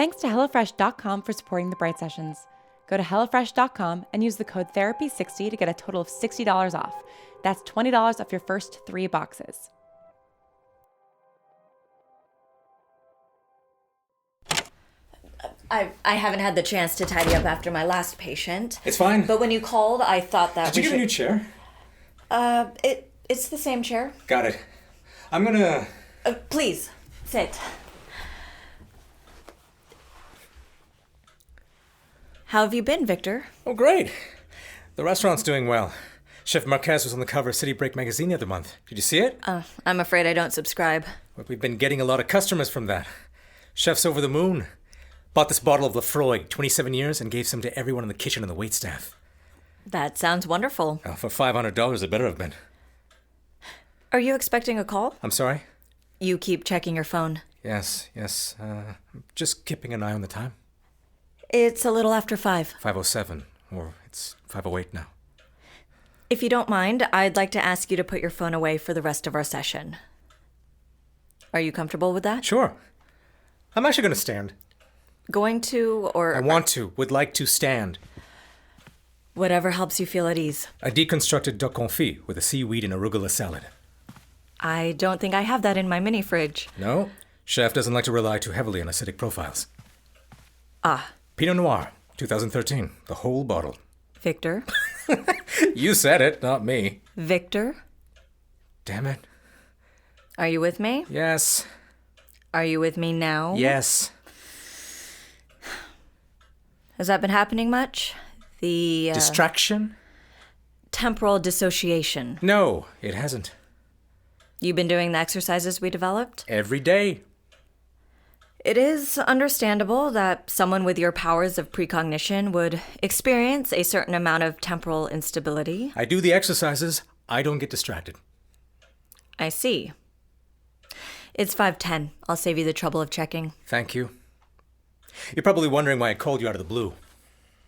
Thanks to HelloFresh.com for supporting the Bright Sessions. Go to HelloFresh.com and use the code Therapy60 to get a total of $60 off. That's $20 off your first 3 boxes. I haven't had the chance to tidy up after my last patient. It's fine. But when you called, I thought that Did you get a new chair? It's the same chair. Got it. I'm gonna... Please, sit. How have you been, Victor? Oh, great. The restaurant's doing well. Chef Marquez was on the cover of City Break magazine the other month. Did you see it? I'm afraid I don't subscribe. Well, we've been getting a lot of customers from that. Chef's over the moon. Bought this bottle of Lafroy, 27 years, and gave some to everyone in the kitchen and the waitstaff. That sounds wonderful. For $500, it better have been. Are you expecting a call? I'm sorry? You keep checking your phone. Yes. Just keeping an eye on the time. It's a little after 5. 5:07, or it's 5:08 now. If you don't mind, I'd like to ask you to put your phone away for the rest of our session. Are you comfortable with that? Sure. I'm actually going to stand. Going to, or... I want to, would like to stand. Whatever helps you feel at ease. A deconstructed duck confit with a seaweed and arugula salad. I don't think I have that in my mini fridge. No, chef doesn't like to rely too heavily on acidic profiles. Pinot Noir, 2013, the whole bottle. Victor? You said it, not me. Victor? Damn it. Are you with me? Yes. Are you with me now? Yes. Has that been happening much? The... Distraction? Temporal dissociation. No, it hasn't. You been doing the exercises we developed? Every day. It is understandable that someone with your powers of precognition would experience a certain amount of temporal instability. I do the exercises, I don't get distracted. I see. It's 5:10. I'll save you the trouble of checking. Thank you. You're probably wondering why I called you out of the blue.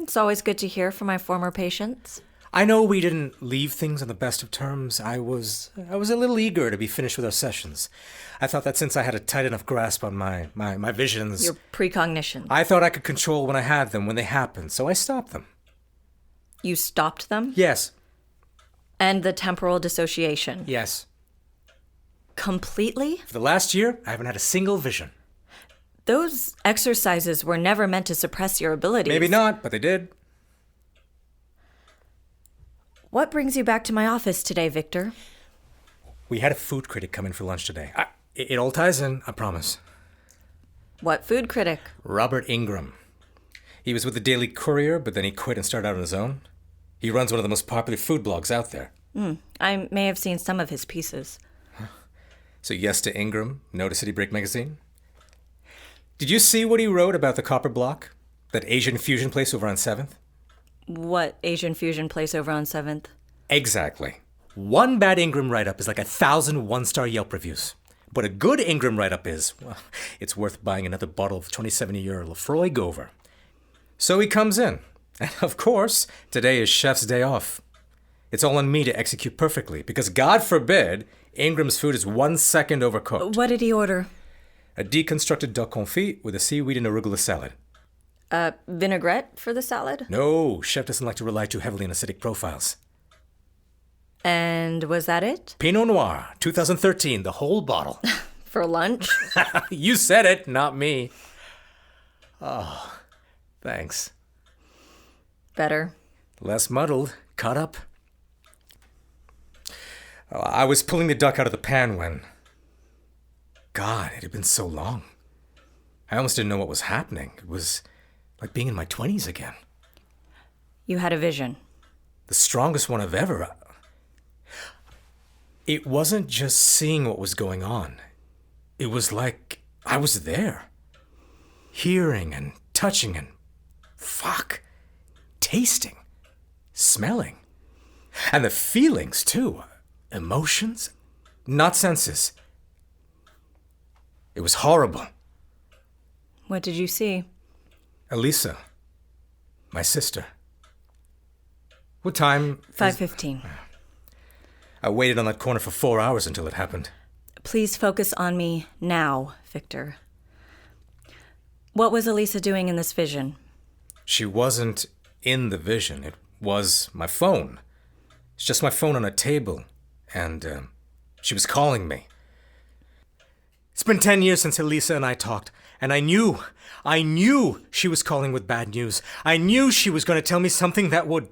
It's always good to hear from my former patients. I know we didn't leave things on the best of terms. I was a little eager to be finished with our sessions. I thought that since I had a tight enough grasp on my visions... Your precognition. I thought I could control when I had them, when they happened, so I stopped them. You stopped them? Yes. And the temporal dissociation? Yes. Completely? For the last year, I haven't had a single vision. Those exercises were never meant to suppress your abilities. Maybe not, but they did. What brings you back to my office today, Victor? We had a food critic come in for lunch today. It all ties in, I promise. What food critic? Robert Ingram. He was with the Daily Courier, but then he quit and started out on his own. He runs one of the most popular food blogs out there. I may have seen some of his pieces. So yes to Ingram, no to City Break magazine. Did you see what he wrote about the Copper Block? That Asian fusion place over on 7th? What Asian fusion place over on 7th? Exactly. One bad Ingram write-up is like 1,000 one-star Yelp reviews. But a good Ingram write-up is, well, it's worth buying another bottle of 27-year Lafroy Gover. So he comes in. And of course, today is chef's day off. It's all on me to execute perfectly, because God forbid Ingram's food is 1 second overcooked. What did he order? A deconstructed duck confit with a seaweed and arugula salad. Vinaigrette for the salad? No, chef doesn't like to rely too heavily on acidic profiles. And was that it? Pinot Noir, 2013, the whole bottle. For lunch? You said it, not me. Oh, thanks. Better. Less muddled, caught up. I was pulling the duck out of the pan when... God, it had been so long. I almost didn't know what was happening. It was like being in my 20s again. You had a vision. The strongest one I've ever... It wasn't just seeing what was going on. It was like I was there. Hearing and touching and... tasting. Smelling. And the feelings, too. Emotions. Not senses. It was horrible. What did you see? Elisa. My sister. What time? 5:15. I waited on that corner for 4 hours until it happened. Please focus on me now, Victor. What was Elisa doing in this vision? She wasn't in the vision. It was my phone. It's just my phone on a table. And she was calling me. It's been 10 years since Elisa and I talked. And I knew she was calling with bad news. I knew she was going to tell me something that would...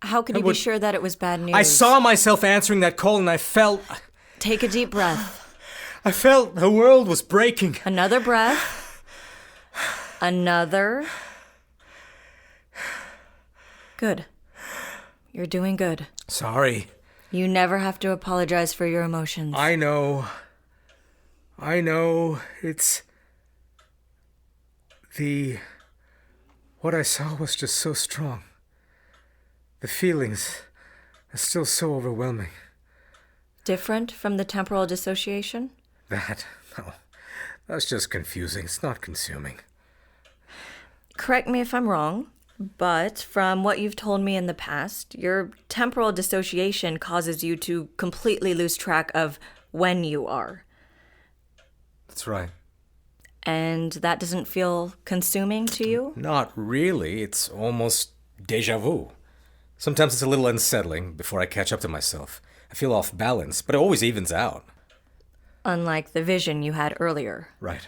How could you be sure that it was bad news? I saw myself answering that call and I felt... Take a deep breath. I felt the world was breaking. Another breath. Another. Good. You're doing good. Sorry. You never have to apologize for your emotions. I know. It's... What I saw was just so strong. The feelings are still so overwhelming. Different from the temporal dissociation? No, that's just confusing. It's not consuming. Correct me if I'm wrong, but from what you've told me in the past, your temporal dissociation causes you to completely lose track of when you are. That's right. And that doesn't feel consuming to you? Not really. It's almost déjà vu. Sometimes it's a little unsettling before I catch up to myself. I feel off balance, but it always evens out. Unlike the vision you had earlier. Right.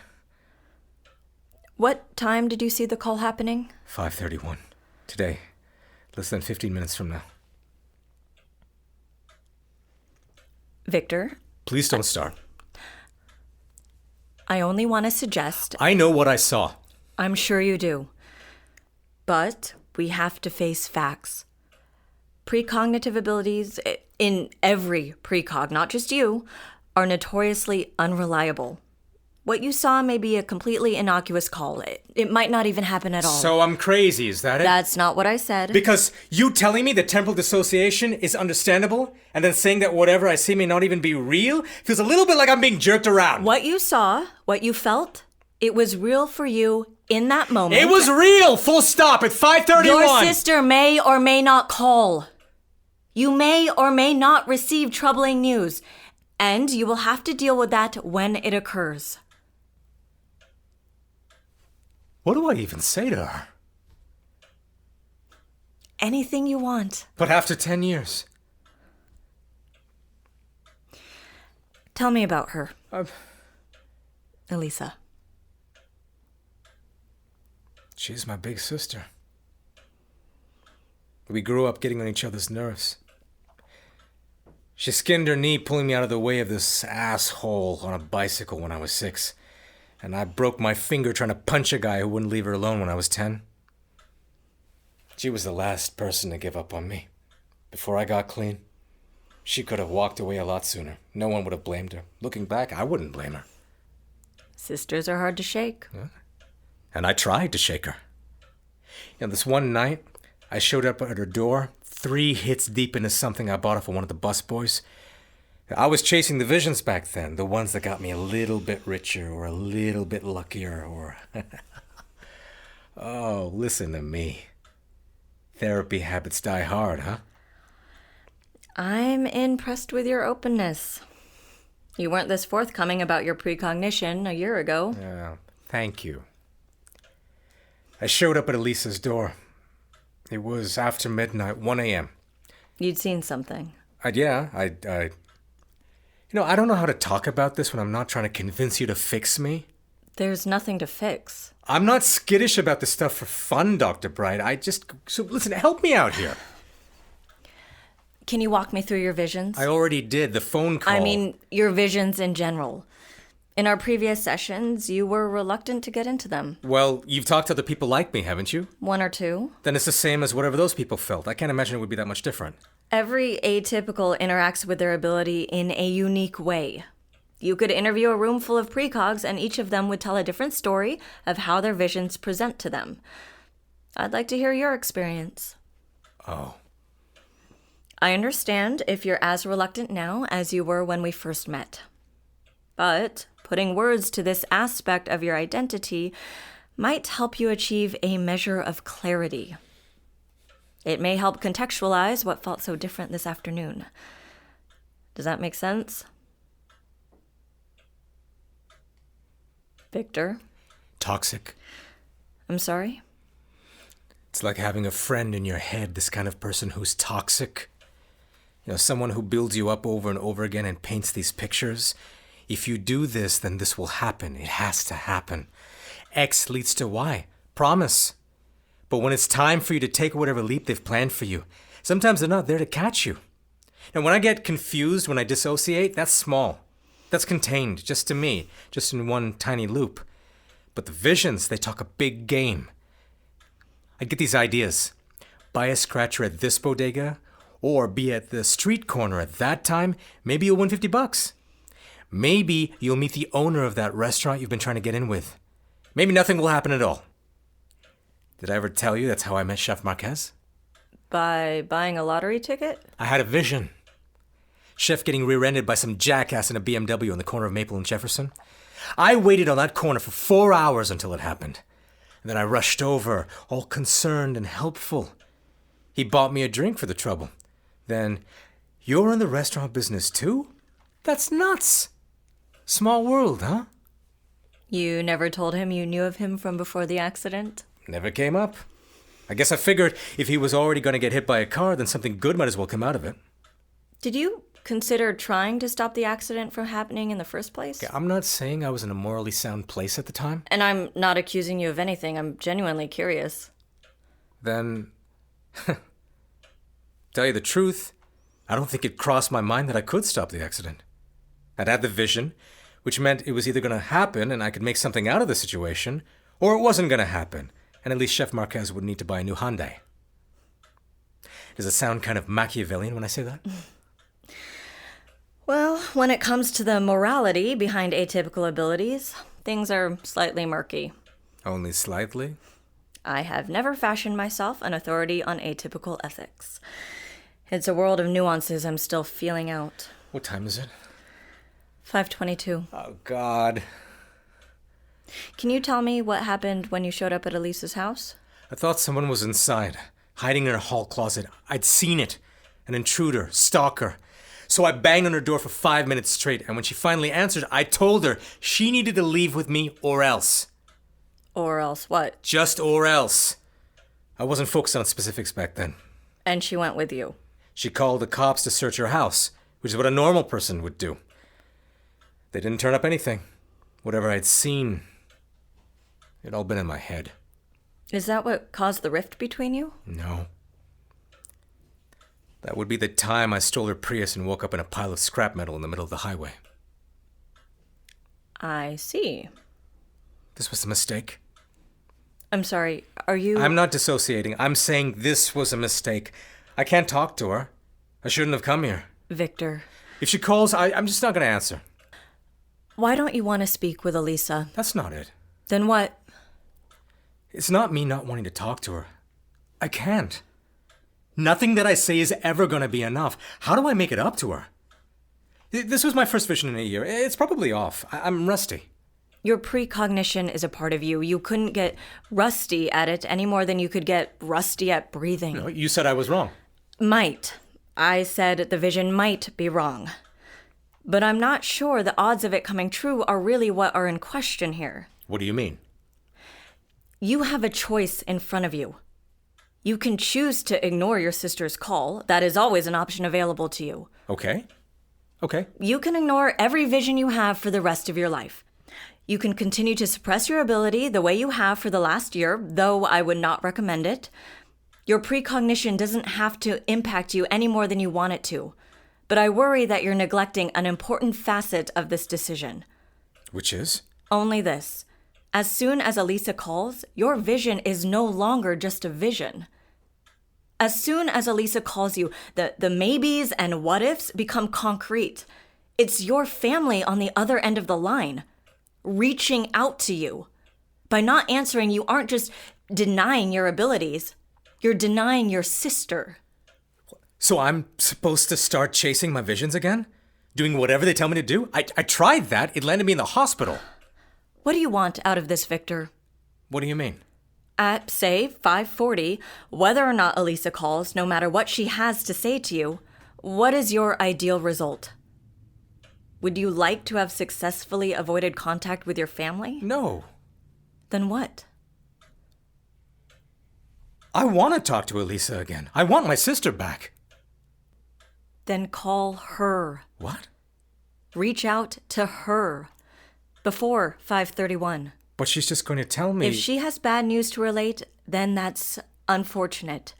What time did you see the call happening? 5:31. Today. Less than 15 minutes from now. Victor? Please don't start. I only want to suggest... I know what I saw. I'm sure you do. But we have to face facts. Precognitive abilities, in every precog, not just you, are notoriously unreliable. What you saw may be a completely innocuous call. It might not even happen at all. So I'm crazy, is that it? That's not what I said. Because you telling me that temporal dissociation is understandable, and then saying that whatever I see may not even be real, feels a little bit like I'm being jerked around. What you saw, what you felt, it was real for you in that moment. It was real, full stop, at 5:31. Your sister may or may not call. You may or may not receive troubling news, and you will have to deal with that when it occurs. What do I even say to her? Anything you want. But after 10 years. Tell me about her. Elisa. She's my big sister. We grew up getting on each other's nerves. She skinned her knee pulling me out of the way of this asshole on a bicycle when I was 6. And I broke my finger trying to punch a guy who wouldn't leave her alone when I was 10. She was the last person to give up on me. Before I got clean, she could have walked away a lot sooner. No one would have blamed her. Looking back, I wouldn't blame her. Sisters are hard to shake. And I tried to shake her. This one night, I showed up at her door, 3 hits deep into something I bought off of one of the busboys. I was chasing the visions back then, the ones that got me a little bit richer or a little bit luckier or... Oh, listen to me. Therapy habits die hard, huh? I'm impressed with your openness. You weren't this forthcoming about your precognition a year ago. Yeah, thank you. I showed up at Elisa's door. It was after midnight, 1 a.m. You'd seen something. I don't know how to talk about this when I'm not trying to convince you to fix me. There's nothing to fix. I'm not skittish about this stuff for fun, Dr. Bright. So listen, help me out here. Can you walk me through your visions? I already did, the phone call. I mean, your visions in general. In our previous sessions, you were reluctant to get into them. Well, you've talked to other people like me, haven't you? 1 or 2. Then it's the same as whatever those people felt. I can't imagine it would be that much different. Every atypical interacts with their ability in a unique way. You could interview a room full of precogs, and each of them would tell a different story of how their visions present to them. I'd like to hear your experience. Oh. I understand if you're as reluctant now as you were when we first met. But putting words to this aspect of your identity might help you achieve a measure of clarity. It may help contextualize what felt so different this afternoon. Does that make sense? Victor? toxic? I'm sorry? It's like having a friend in your head, this kind of person who's toxic. Someone who builds you up over and over again and paints these pictures. If you do this, then this will happen. It has to happen. X leads to Y. Promise. But when it's time for you to take whatever leap they've planned for you, sometimes they're not there to catch you. And when I get confused, when I dissociate, that's small. That's contained, just to me, just in one tiny loop. But the visions, they talk a big game. I get these ideas. Buy a scratcher at this bodega, or be at the street corner at that time. Maybe you'll win $50. Maybe you'll meet the owner of that restaurant you've been trying to get in with. Maybe nothing will happen at all. Did I ever tell you that's how I met Chef Marquez? By buying a lottery ticket? I had a vision. Chef getting rear-ended by some jackass in a BMW on the corner of Maple and Jefferson. I waited on that corner for 4 hours until it happened. And then I rushed over, all concerned and helpful. He bought me a drink for the trouble. Then, you're in the restaurant business too? That's nuts. Small world, huh? You never told him you knew of him from before the accident? Never came up. I guess I figured if he was already going to get hit by a car, then something good might as well come out of it. Did you consider trying to stop the accident from happening in the first place? Okay, I'm not saying I was in a morally sound place at the time. And I'm not accusing you of anything. I'm genuinely curious. Then, tell you the truth, I don't think it crossed my mind that I could stop the accident. I'd had the vision, which meant it was either going to happen and I could make something out of the situation, or it wasn't going to happen, and at least Chef Marquez would need to buy a new Hyundai. Does it sound kind of Machiavellian when I say that? Well, when it comes to the morality behind atypical abilities, things are slightly murky. Only slightly? I have never fashioned myself an authority on atypical ethics. It's a world of nuances I'm still feeling out. What time is it? 5:22. Oh, God. Can you tell me what happened when you showed up at Elisa's house? I thought someone was inside, hiding in her hall closet. I'd seen it. An intruder, stalker. So I banged on her door for 5 minutes straight, and when she finally answered, I told her she needed to leave with me or else. Or else what? Just or else. I wasn't focused on specifics back then. And she went with you? She called the cops to search her house, which is what a normal person would do. They didn't turn up anything. Whatever I'd seen, it'd all been in my head. Is that what caused the rift between you? No. That would be the time I stole her Prius and woke up in a pile of scrap metal in the middle of the highway. I see. This was a mistake. I'm sorry, are you... I'm not dissociating. I'm saying this was a mistake. I can't talk to her. I shouldn't have come here. Victor. If she calls, I'm just not going to answer. Why don't you want to speak with Elisa? That's not it. Then what? It's not me not wanting to talk to her. I can't. Nothing that I say is ever going to be enough. How do I make it up to her? This was my first vision in a year. It's probably off. I'm rusty. Your precognition is a part of you. You couldn't get rusty at it any more than you could get rusty at breathing. No, you said I was wrong. Might. I said the vision might be wrong. But I'm not sure the odds of it coming true are really what are in question here. What do you mean? You have a choice in front of you. You can choose to ignore your sister's call. That is always an option available to you. Okay. You can ignore every vision you have for the rest of your life. You can continue to suppress your ability the way you have for the last year, though I would not recommend it. Your precognition doesn't have to impact you any more than you want it to. But I worry that you're neglecting an important facet of this decision. Which is? Only this. As soon as Elisa calls, your vision is no longer just a vision. As soon as Elisa calls you, the maybes and what-ifs become concrete. It's your family on the other end of the line, reaching out to you. By not answering, you aren't just denying your abilities. You're denying your sister. So I'm supposed to start chasing my visions again? Doing whatever they tell me to do? I tried that. It landed me in the hospital. What do you want out of this, Victor? What do you mean? At, say, 5:40, whether or not Elisa calls, no matter what she has to say to you, what is your ideal result? Would you like to have successfully avoided contact with your family? No. Then what? I want to talk to Elisa again. I want my sister back. Then call her. What? Reach out to her. Before 5:31. But she's just going to tell me... If she has bad news to relate, then that's unfortunate.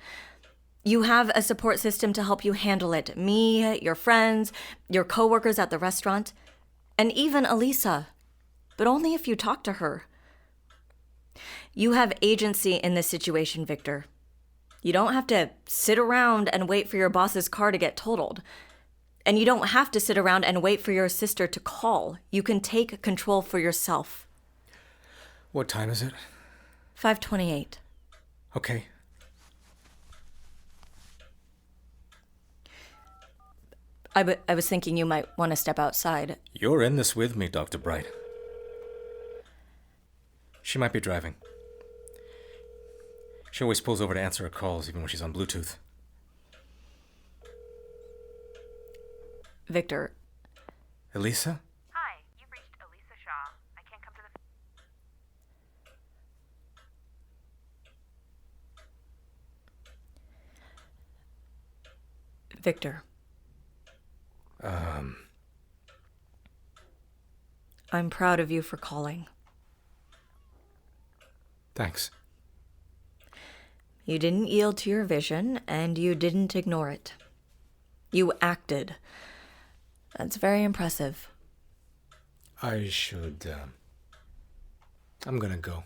You have a support system to help you handle it. Me, your friends, your coworkers at the restaurant, and even Elisa. But only if you talk to her. You have agency in this situation, Victor. You don't have to sit around and wait for your boss's car to get totaled. And you don't have to sit around and wait for your sister to call. You can take control for yourself. What time is it? 5:28. Okay. I was thinking you might want to step outside. You're in this with me, Dr. Bright. She might be driving. She always pulls over to answer her calls, even when she's on Bluetooth. Victor. Elisa? Hi, you've reached Elisa Shaw. I can't come to the... Victor. I'm proud of you for calling. Thanks. You didn't yield to your vision, and you didn't ignore it. You acted. That's very impressive. I should, I'm gonna go.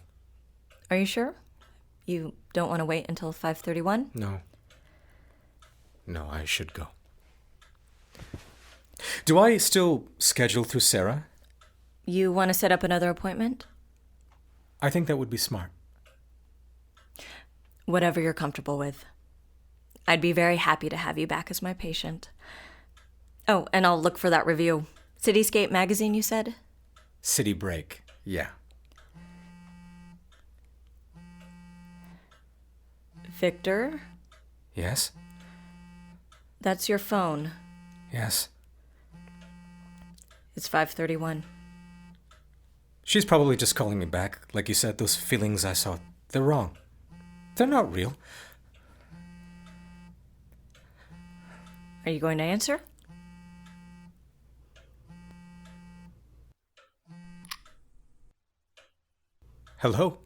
Are you sure? You don't want to wait until 5:31? No. No, I should go. Do I still schedule through Sarah? You want to set up another appointment? I think that would be smart. Whatever you're comfortable with. I'd be very happy to have you back as my patient. Oh, and I'll look for that review. Cityscape magazine, you said? City Break, yeah. Victor? Yes? That's your phone. Yes. It's 5:31. She's probably just calling me back. Like you said, those feelings I saw, they're wrong. They're not real. Are you going to answer? Hello?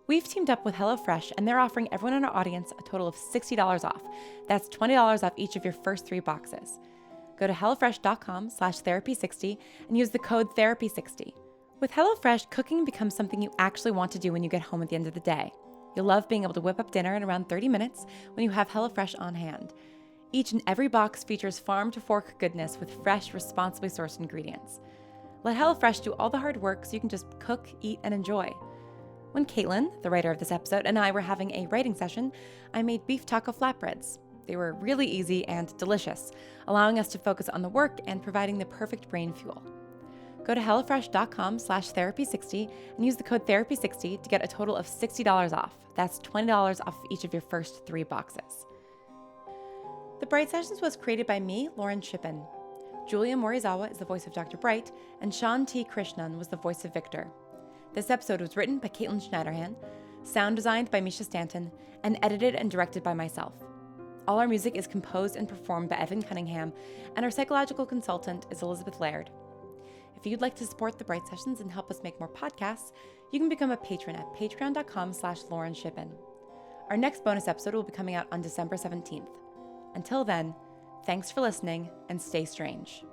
We've teamed up with HelloFresh, and they're offering everyone in our audience a total of $60 off. That's $20 off each of your first 3 boxes. Go to HelloFresh.com/therapy60 and use the code therapy60. With HelloFresh, cooking becomes something you actually want to do when you get home at the end of the day. You'll love being able to whip up dinner in around 30 minutes when you have HelloFresh on hand. Each and every box features farm-to-fork goodness with fresh, responsibly sourced ingredients. Let HelloFresh do all the hard work so you can just cook, eat, and enjoy. When Caitlin, the writer of this episode, and I were having a writing session, I made beef taco flatbreads. They were really easy and delicious, allowing us to focus on the work and providing the perfect brain fuel. Go to HelloFresh.com/therapy60 and use the code therapy60 to get a total of $60 off. That's $20 off each of your first 3 boxes. The Bright Sessions was created by me, Lauren Shippen. Julia Morizawa is the voice of Dr. Bright, and Sean T. Krishnan was the voice of Victor. This episode was written by Caitlin Schneiderhan, sound designed by Misha Stanton, and edited and directed by myself. All our music is composed and performed by Evan Cunningham, and our psychological consultant is Elizabeth Laird. If you'd like to support the Bright Sessions and help us make more podcasts, you can become a patron at patreon.com/Lauren Shippen. Our next bonus episode will be coming out on December 17th. Until then, thanks for listening and stay strange.